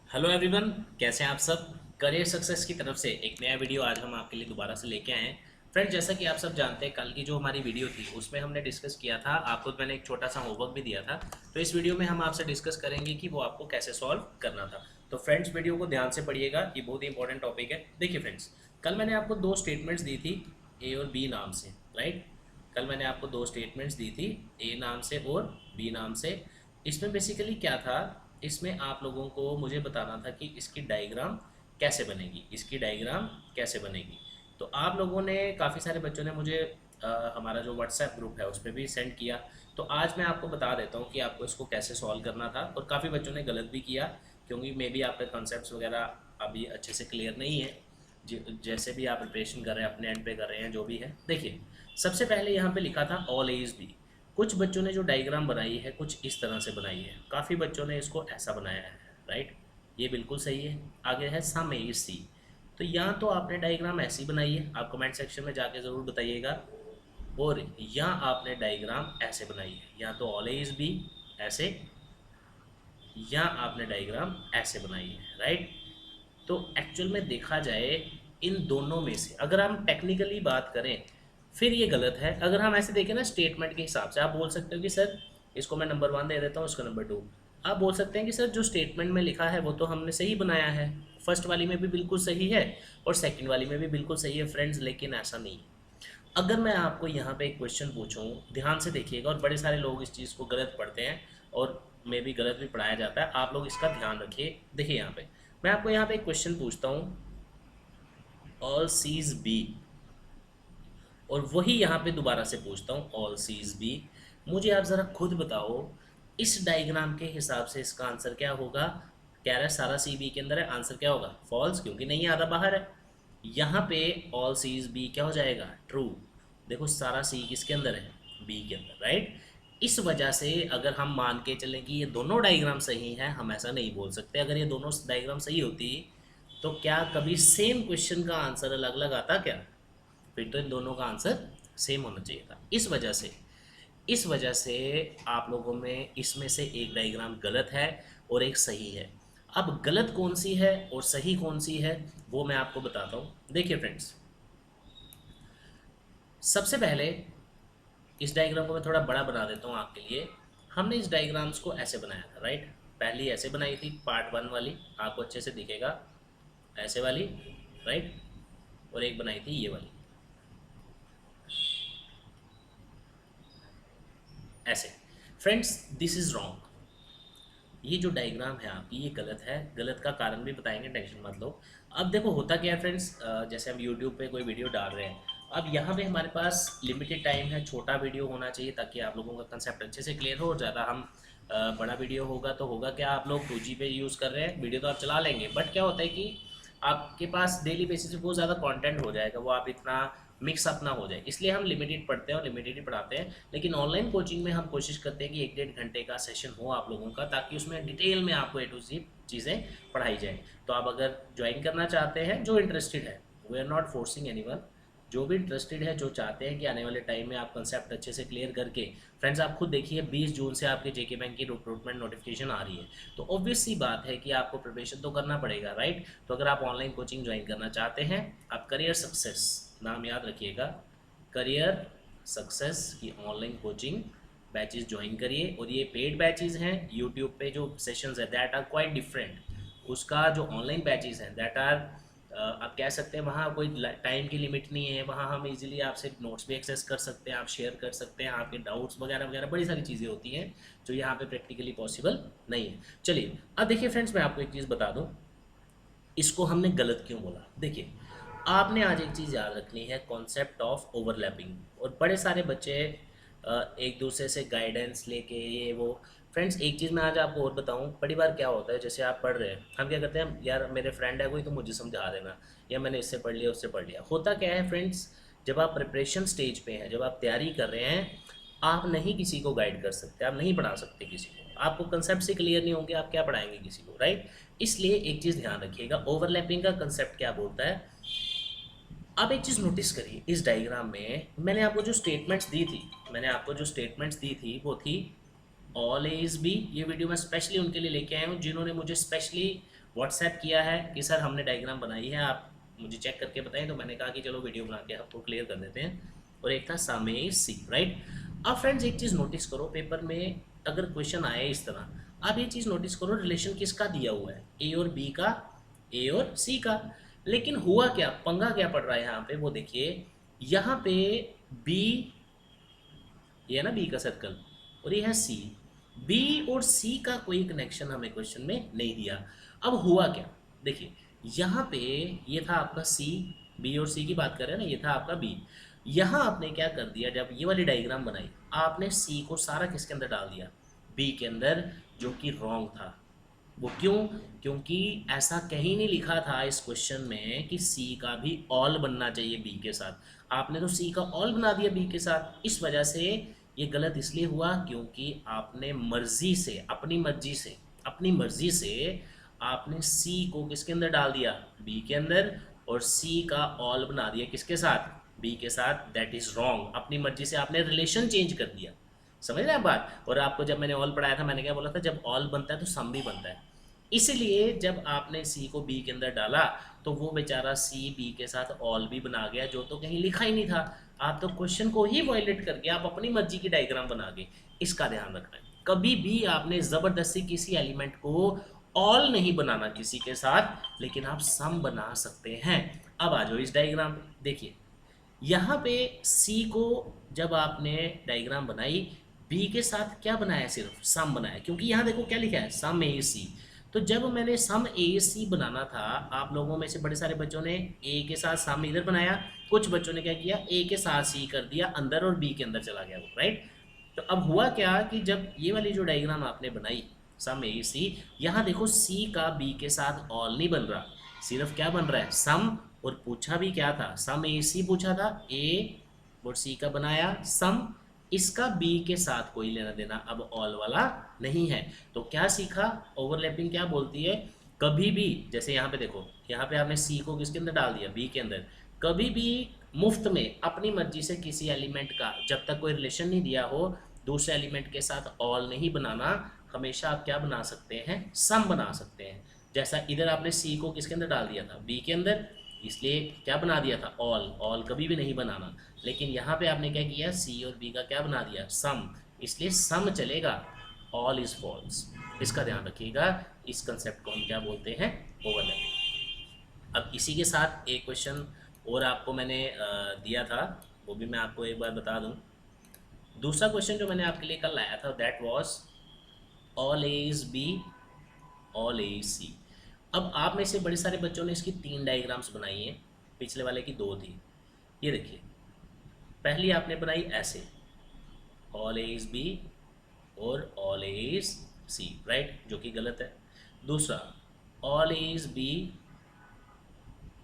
Hello everyone, कैसे हैं आप सब। करियर सक्सेस की तरफ से एक नया वीडियो आज हम आपके लिए दोबारा से लेके आए हैं। फ्रेंड, जैसा कि आप सब जानते हैं, कल की जो हमारी वीडियो थी उसमें हमने डिस्कस किया था, आपको मैंने एक छोटा सा होमवर्क भी दिया था। तो इस वीडियो में हम आपसे डिस्कस करेंगे कि वो आपको कैसे सॉल्व करना था। तो फ्रेंड्स, वीडियो को ध्यान से पढ़िएगा, ये बहुत ही इंपॉर्टेंट टॉपिक है। देखिए फ्रेंड्स, कल मैंने आपको दो स्टेटमेंट्स दी थी, ए और बी नाम से, राइट। कल मैंने आपको दो स्टेटमेंट्स दी थी, ए नाम से और बी नाम से। इसमें बेसिकली क्या था, इसमें आप लोगों को मुझे बताना था कि इसकी डायग्राम कैसे बनेगी, इसकी डायग्राम कैसे बनेगी। तो आप लोगों ने, काफ़ी सारे बच्चों ने मुझे हमारा जो व्हाट्सएप ग्रुप है उस पर भी सेंड किया। तो आज मैं आपको बता देता हूँ कि आपको इसको कैसे सॉल्व करना था। और काफ़ी बच्चों ने गलत भी किया, क्योंकि मे बी आपके कॉन्सेप्ट्स वगैरह अभी अच्छे से क्लियर नहीं है। जैसे भी आप प्रिपरेशन कर रहे हैं, अपने एंड पे कर रहे हैं, जो भी है। देखिए, सबसे पहले यहाँ पे लिखा था ऑल एज बी। कुछ बच्चों ने जो डायग्राम बनाई है कुछ इस तरह से बनाई है, काफ़ी बच्चों ने इसको ऐसा बनाया है, राइट। ये बिल्कुल सही है। आगे है सम एज सी। तो यहाँ तो आपने डायग्राम ऐसी बनाई है, आप कमेंट सेक्शन में जाके ज़रूर बताइएगा। और यहाँ आपने डायग्राम ऐसे बनाई है, यहाँ तो ऑल एज बी ऐसे, यहाँ आपने डायग्राम ऐसे बनाई है, राइट। तो एक्चुअल में देखा जाए, इन दोनों में से अगर हम टेक्निकली बात करें फिर ये गलत है। अगर हम ऐसे देखें ना, स्टेटमेंट के हिसाब से आप बोल सकते हो कि सर इसको मैं नंबर 1 दे देता हूँ, इसको नंबर 2। आप बोल सकते हैं कि सर जो स्टेटमेंट में लिखा है वो तो हमने सही बनाया है, फर्स्ट वाली में भी बिल्कुल सही है और सेकंड वाली में भी बिल्कुल सही है फ्रेंड्स, लेकिन ऐसा नहीं है। अगर मैं आपको यहाँ पे एक क्वेश्चन पूछूं, ध्यान से देखिएगा, और बड़े सारे लोग इस चीज़ को गलत पढ़ते हैं और मे भी गलत भी पढ़ाया जाता है, आप लोग इसका ध्यान रखिए। देखिए यहाँ पे मैं आपको यहाँ पे एक क्वेश्चन पूछता हूँ, ऑल सीज बी, और वही यहाँ पे दोबारा से पूछता हूँ ऑल सीज बी। मुझे आप ज़रा खुद बताओ, इस डायग्राम के हिसाब से इसका आंसर क्या होगा। कह रहा है सारा सी बी के अंदर है, आंसर क्या होगा, फॉल्स, क्योंकि नहीं, आधा बाहर है। यहाँ पे ऑल सीज बी क्या हो जाएगा, ट्रू। देखो सारा सी किसके अंदर है, बी के अंदर, राइट। इस वजह से अगर हम मान के चलें कि ये दोनों डायग्राम सही हैं, हम ऐसा नहीं बोल सकते। अगर ये दोनों डायग्राम सही होती तो क्या कभी सेम क्वेश्चन का आंसर अलग अलग आता क्या, फिर तो इन दोनों का आंसर सेम होना चाहिए था। इस वजह से आप लोगों में इसमें से एक डायग्राम गलत है और एक सही है। अब गलत कौन सी है और सही कौन सी है वो मैं आपको बताता हूँ। देखिए फ्रेंड्स, सबसे पहले इस डायग्राम को मैं थोड़ा बड़ा बना देता हूँ आपके लिए। हमने इस डायग्राम्स को ऐसे बनाया था, राइट। पहली ऐसे बनाई थी, पार्ट 1 वाली, आपको अच्छे से दिखेगा, ऐसे वाली, राइट। और एक बनाई थी ये वाली, ऐसे। Friends, this is wrong. ये जो डायग्राम है आपकी, ये गलत है। गलत का कारण भी बताएंगे, टेंशन मत लो। अब देखो होता क्या है फ्रेंड्स, जैसे हम यूट्यूब पे कोई वीडियो डाल रहे हैं, अब यहाँ पे हमारे पास लिमिटेड टाइम है, छोटा वीडियो होना चाहिए ताकि आप लोगों का कंसेप्ट अच्छे से क्लियर हो। ज़्यादा हम बड़ा वीडियो होगा तो होगा क्या, आप लोग 2G पे यूज़ कर रहे हैं, वीडियो तो आप चला लेंगे, बट क्या होता है कि आपके पास डेली बेसिस पे बहुत ज़्यादा कंटेंट हो जाएगा, वो आप इतना मिक्स अप ना हो जाए, इसलिए हम लिमिटेड पढ़ते हैं और लिमिटेड ही पढ़ाते हैं। लेकिन ऑनलाइन कोचिंग में हम कोशिश करते हैं कि 1-1.5 घंटे का सेशन हो आप लोगों का, ताकि उसमें डिटेल में आपको A to Z चीज़ें पढ़ाई जाए। तो आप अगर ज्वाइन करना चाहते हैं, जो इंटरेस्टेड है, we are not forcing anyone, जो भी इंटरेस्टेड है, जो चाहते हैं कि आने वाले टाइम में आप कंसेप्ट अच्छे से क्लियर करके, फ्रेंड्स आप खुद देखिए 20 जून से आपके जेके बैंक की रिक्रूटमेंट नोटिफिकेशन आ रही है। तो ऑब्वियस सी बात है कि आपको प्रिपरेशन तो करना पड़ेगा, राइट। तो अगर आप ऑनलाइन कोचिंग ज्वाइन करना चाहते हैं, आप करियर सक्सेस नाम याद रखिएगा, करियर सक्सेस की ऑनलाइन कोचिंग बैचेस ज्वाइन करिए। और ये पेड बैचेस हैं, यूट्यूब पे जो सेशंस है दैट आर क्वाइट डिफरेंट। उसका जो ऑनलाइन बैचेस हैं दैट आर, आप कह सकते हैं वहाँ कोई टाइम की लिमिट नहीं है, वहाँ हम इजीली आपसे नोट्स भी एक्सेस कर सकते हैं, आप शेयर कर सकते हैं, आपके डाउट्स वगैरह वगैरह बड़ी सारी चीज़ें होती हैं जो यहाँ पे प्रैक्टिकली पॉसिबल नहीं है। चलिए अब देखिए फ्रेंड्स, मैं आपको एक चीज़ बता दूँ, इसको हमने गलत क्यों बोला। देखिए, आपने आज एक चीज़ याद रखनी है, कॉन्सेप्ट ऑफ ओवरलैपिंग। और बड़े सारे बच्चे एक दूसरे से गाइडेंस लेके ये वो। फ्रेंड्स, एक चीज़ मैं आज आपको और बताऊं, बड़ी बार क्या होता है, जैसे आप पढ़ रहे हैं, हम क्या करते हैं, यार मेरे फ्रेंड है कोई तो मुझे समझा देना, या मैंने इससे पढ़ लिया उससे पढ़ लिया। होता क्या है फ्रेंड्स, जब आप प्रिपरेशन स्टेज पे हैं, जब आप तैयारी कर रहे हैं, आप नहीं किसी को गाइड कर सकते, आप नहीं पढ़ा सकते किसी को, आपको कंसेप्ट से क्लियर नहीं होंगे, आप क्या पढ़ाएंगे किसी को, राइट। इसलिए एक चीज़ ध्यान रखिएगा, ओवरलैपिंग का कंसेप्ट क्या बोलता है। अब एक चीज़ नोटिस करिए, इस डायग्राम में मैंने आपको जो स्टेटमेंट्स दी थी, वो थी ऑल एज बी। ये वीडियो मैं स्पेशली उनके लिए लेके आया हूँ जिन्होंने मुझे स्पेशली व्हाट्सएप किया है कि सर हमने डायग्राम बनाई है, आप मुझे चेक करके बताएं। तो मैंने कहा कि चलो वीडियो बना के आपको क्लियर कर देते हैं। और एक था सम ए सी, राइट। अब फ्रेंड्स एक चीज़ नोटिस करो, पेपर में अगर क्वेश्चन आए इस तरह, आप ये चीज़ नोटिस करो, रिलेशन किसका दिया हुआ है, ए और बी का, ए और सी का। लेकिन हुआ क्या, पंगा क्या पड़ रहा है यहाँ पे, वो देखिए। यहाँ पे बी, ये है ना बी का सर्कल, और ये है सी। बी और सी का कोई कनेक्शन हमें क्वेश्चन में नहीं दिया। अब हुआ क्या, देखिए यहाँ पे ये था आपका सी, बी और सी की बात कर रहे हैं ना, ये था आपका बी। यहाँ आपने क्या कर दिया, जब ये वाली डायग्राम बनाई, आपने सी को सारा किसके अंदर डाल दिया, बी के अंदर, जो कि रॉन्ग था। वो क्यों, क्योंकि ऐसा कहीं नहीं लिखा था इस क्वेश्चन में कि सी का भी ऑल बनना चाहिए बी के साथ। आपने तो सी का ऑल बना दिया बी के साथ। इस वजह से ये गलत इसलिए हुआ क्योंकि आपने मर्जी से, अपनी मर्जी से आपने सी को किसके अंदर डाल दिया, बी के अंदर, और सी का ऑल बना दिया किसके साथ, बी के साथ। That is wrong. अपनी मर्जी से आपने रिलेशन चेंज कर दिया। समझ रहे हैं आप बात। और आपको जब मैंने ऑल पढ़ाया था, मैंने क्या बोला था, जब ऑल बनता है तो सम भी बनता है। इसलिए जब आपने सी को बी के अंदर डाला तो वो बेचारा सी बी के साथ ऑल भी बना गया, जो तो कहीं लिखा ही नहीं था। आप तो क्वेश्चन को ही वायलेट करके आप अपनी मर्जी की डायग्राम बना गए। इसका ध्यान रखना है, कभी भी आपने जबरदस्ती किसी एलिमेंट को ऑल नहीं बनाना किसी के साथ, लेकिन आप सम बना सकते हैं। अब आ जाओ इस डायग्राम पे, देखिए यहाँ पे सी को जब आपने डायग्राम बनाई, बी के साथ क्या बनाया, सिर्फ सम बनाया, क्योंकि यहाँ देखो क्या लिखा है, सम ए सी। तो जब मैंने सम ए सी बनाना था, आप लोगों में से बड़े सारे बच्चों ने ए के साथ सम इधर बनाया, कुछ बच्चों ने क्या किया, ए के साथ सी कर दिया अंदर और बी के अंदर चला गया वो, राइट। तो अब हुआ क्या कि जब ये वाली जो डायग्राम आपने बनाई सम ए सी, यहाँ देखो सी का बी के साथ ऑल नहीं बन रहा, सिर्फ क्या बन रहा है, सम। और पूछा भी क्या था, सम ए सी पूछा था, ए और सी का बनाया सम, इसका बी के साथ कोई लेना देना अब ऑल वाला नहीं है। तो क्या सीखा, ओवरलैपिंग क्या बोलती है, कभी भी, जैसे यहाँ पे देखो, यहाँ पे आपने सी को किसके अंदर डाल दिया, बी के अंदर। कभी भी मुफ्त में अपनी मर्जी से किसी एलिमेंट का, जब तक कोई रिलेशन नहीं दिया हो, दूसरे एलिमेंट के साथ ऑल नहीं बनाना। हमेशा आप क्या बना सकते हैं, सम बना सकते हैं। जैसा इधर आपने सी को किसके अंदर डाल दिया था, बी के अंदर, इसलिए क्या बना दिया था, ऑल। ऑल कभी भी नहीं बनाना। लेकिन यहाँ पे आपने क्या किया, सी और बी का क्या बना दिया, सम, इसलिए सम चलेगा, ऑल इज फॉल्स। इसका ध्यान रखिएगा। इस कंसेप्ट को हम क्या बोलते हैं, ओवरलैपिंग। अब इसी के साथ एक क्वेश्चन और आपको मैंने दिया था, वो भी मैं आपको एक बार बता दूं। दूसरा क्वेश्चन जो मैंने आपके लिए कल लाया था, that was all A is B, all A is C. अब आप में से बड़े सारे बच्चों ने इसकी 3 डायग्राम्स बनाई हैं, पिछले वाले की 2 थी। ये देखिए, पहली आपने बनाई ऐसे, ऑल ए इज बी और all A is C, right, जो कि गलत है। दूसरा, all A is B,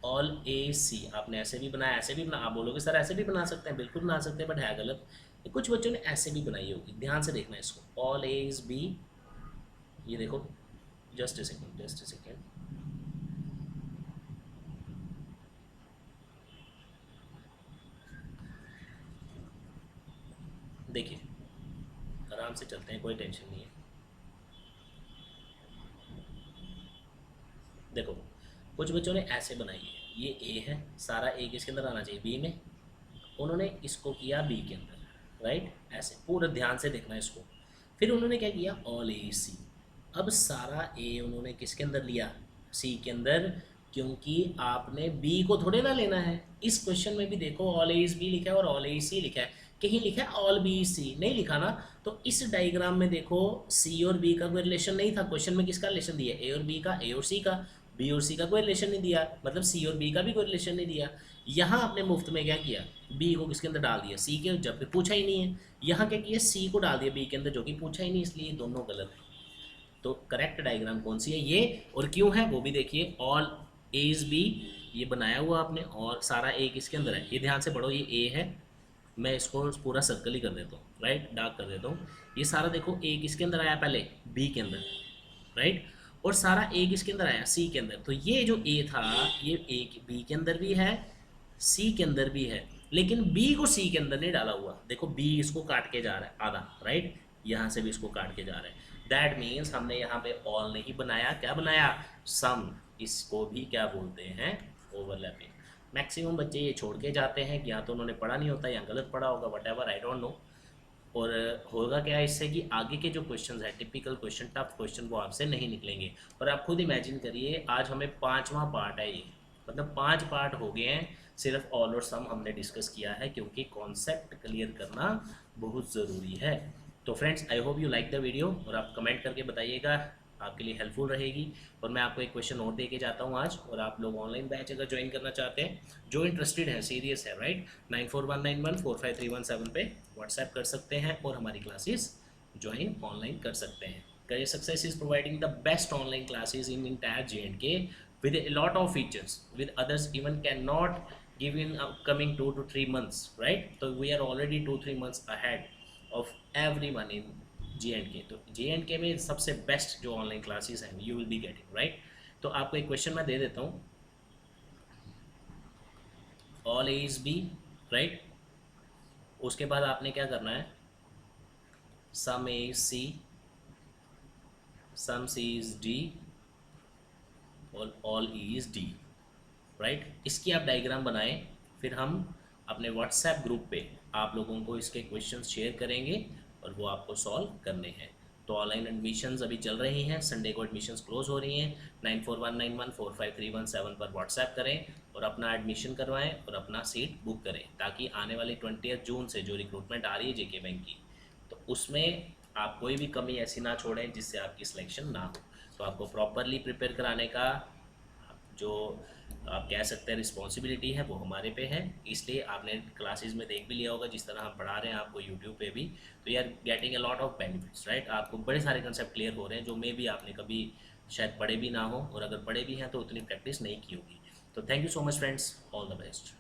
all A C, आपने ऐसे भी बनाया, ऐसे भी बना। आप बोलोगे सर ऐसे भी बना सकते हैं, बिल्कुल बना सकते हैं, बट है गलत। कुछ बच्चों ने ऐसे भी बनाई होगी, ध्यान से देखना इसको, ऑल ए इज बी, ये देखो, just a second, just a second, देखिए आराम से चलते हैं, कोई टेंशन नहीं है। देखो कुछ बच्चों ने ऐसे बनाई है, ये ए है, सारा ए किसके अंदर आना चाहिए, बी में, उन्होंने इसको किया बी के अंदर, राइट, ऐसे पूरा ध्यान से देखना इसको। फिर उन्होंने क्या किया, ऑल ए सी, अब सारा ए उन्होंने किसके अंदर लिया, सी के अंदर, क्योंकि आपने बी को थोड़े ना लेना है। इस क्वेश्चन में भी देखो ऑल ए इज बी लिखा है और ऑल ए सी लिखा है, कहीं लिखा है ऑल बी सी, नहीं लिखा ना। तो इस डायग्राम में देखो सी और बी का कोई रिलेशन नहीं था, क्वेश्चन में किसका रिलेशन दिया, ए और बी का, ए और सी का। बी और सी का कोई रिलेशन नहीं दिया, मतलब सी और बी का भी कोई रिलेशन नहीं दिया। यहाँ आपने मुफ्त में क्या किया, बी को किसके अंदर डाल दिया, सी के, जब भी पूछा ही नहीं है। यहाँ क्या किया, सी को डाल दिया बी के अंदर, जो कि पूछा ही नहीं, इसलिए दोनों गलत है। तो करेक्ट डायग्राम कौन सी है, ये, और क्यों है वो भी देखिए। ऑल ए इज बी, ये बनाया हुआ आपने, और सारा ए किसके अंदर है, ये ध्यान से पढ़ो, ये ए है, मैं इसको पूरा सर्कल ही कर देता हूँ, राइट, डार्क कर देता हूँ। ये सारा देखो ए किसके अंदर आया, पहले बी के अंदर, राइट, और सारा ए किसके अंदर आया, सी के अंदर। तो ये जो ए था, ये ए बी के अंदर भी है, सी के अंदर भी है, लेकिन बी को सी के अंदर नहीं डाला हुआ। देखो बी इसको काट के जा रहा है आधा, राइट, यहाँ से भी इसको काट के जा रहे हैं। दैट मीन्स हमने यहाँ पे ऑल नहीं बनाया, क्या बनाया, सम। इसको भी क्या बोलते हैं, ओवरलैपिंग। मैक्सिमम बच्चे ये छोड़ के जाते हैं कि या तो उन्होंने पढ़ा नहीं होता या गलत पढ़ा होगा, what ever, I don't know. और होगा क्या इससे कि आगे के जो क्वेश्चन है, टिपिकल क्वेश्चन, टफ क्वेश्चन, वो आपसे नहीं निकलेंगे। और आप खुद इमेजिन करिए, आज हमें 5वां पार्ट है ये, मतलब 5 पार्ट हो गए हैं, सिर्फ ऑल और सम हमने डिस्कस किया है, क्योंकि कॉन्सेप्ट क्लियर करना बहुत ज़रूरी है। तो friends, I hope you like the video, और आप कमेंट करके बताइएगा, आपके लिए हेल्पफुल रहेगी। और मैं आपको एक क्वेश्चन और दे के जाता हूँ आज। और आप लोग ऑनलाइन बैच अगर ज्वाइन करना चाहते हैं, जो इंटरेस्टेड है, सीरियस है, राइट, 9419145317 पे व्हाट्सएप कर सकते हैं और हमारी क्लासेस ज्वाइन ऑनलाइन कर सकते हैं। Career success is providing the best online classes in entire J&K with a lot of features with others even cannot give in upcoming 2 to 3 months, right? So we are already 2-3 months ahead of everyone in J&K। तो J&K में सबसे best जो online classes हैं you will be getting, right. तो आपको एक question मैं दे देता हूँ, all A is B, right. उसके बाद आपने क्या करना है, some A is C, some C is D, और all E is D, right. इसकी आप डायग्राम बनाएं, फिर हम अपने व्हाट्सएप ग्रुप पे आप लोगों को इसके क्वेश्चंस शेयर करेंगे और वो आपको सॉल्व करने हैं। तो ऑनलाइन एडमिशन्स अभी चल रही हैं, संडे को एडमिशन्स क्लोज हो रही हैं। 9419145317 पर व्हाट्सएप करें और अपना एडमिशन करवाएं और अपना सीट बुक करें, ताकि आने वाली 20 जून से जो रिक्रूटमेंट आ रही है जेके बैंक की, तो उसमें आप कोई भी कमी ऐसी ना छोड़ें जिससे आपकी सिलेक्शन ना हो। तो आपको प्रॉपरली प्रिपेयर कराने का जो आप कह सकते हैं रिस्पॉन्सिबिलिटी है, वो हमारे पे है। इसलिए आपने क्लासेस में देख भी लिया होगा जिस तरह हम पढ़ा रहे हैं आपको यूट्यूब पे भी, तो यार getting a lot of benefits, right. आपको बड़े सारे कंसेप्ट क्लियर हो रहे हैं जो मे भी आपने कभी शायद पढ़े भी ना हो, और अगर पढ़े भी हैं तो उतनी प्रैक्टिस नहीं की होगी। तो thank you so much friends, all the best.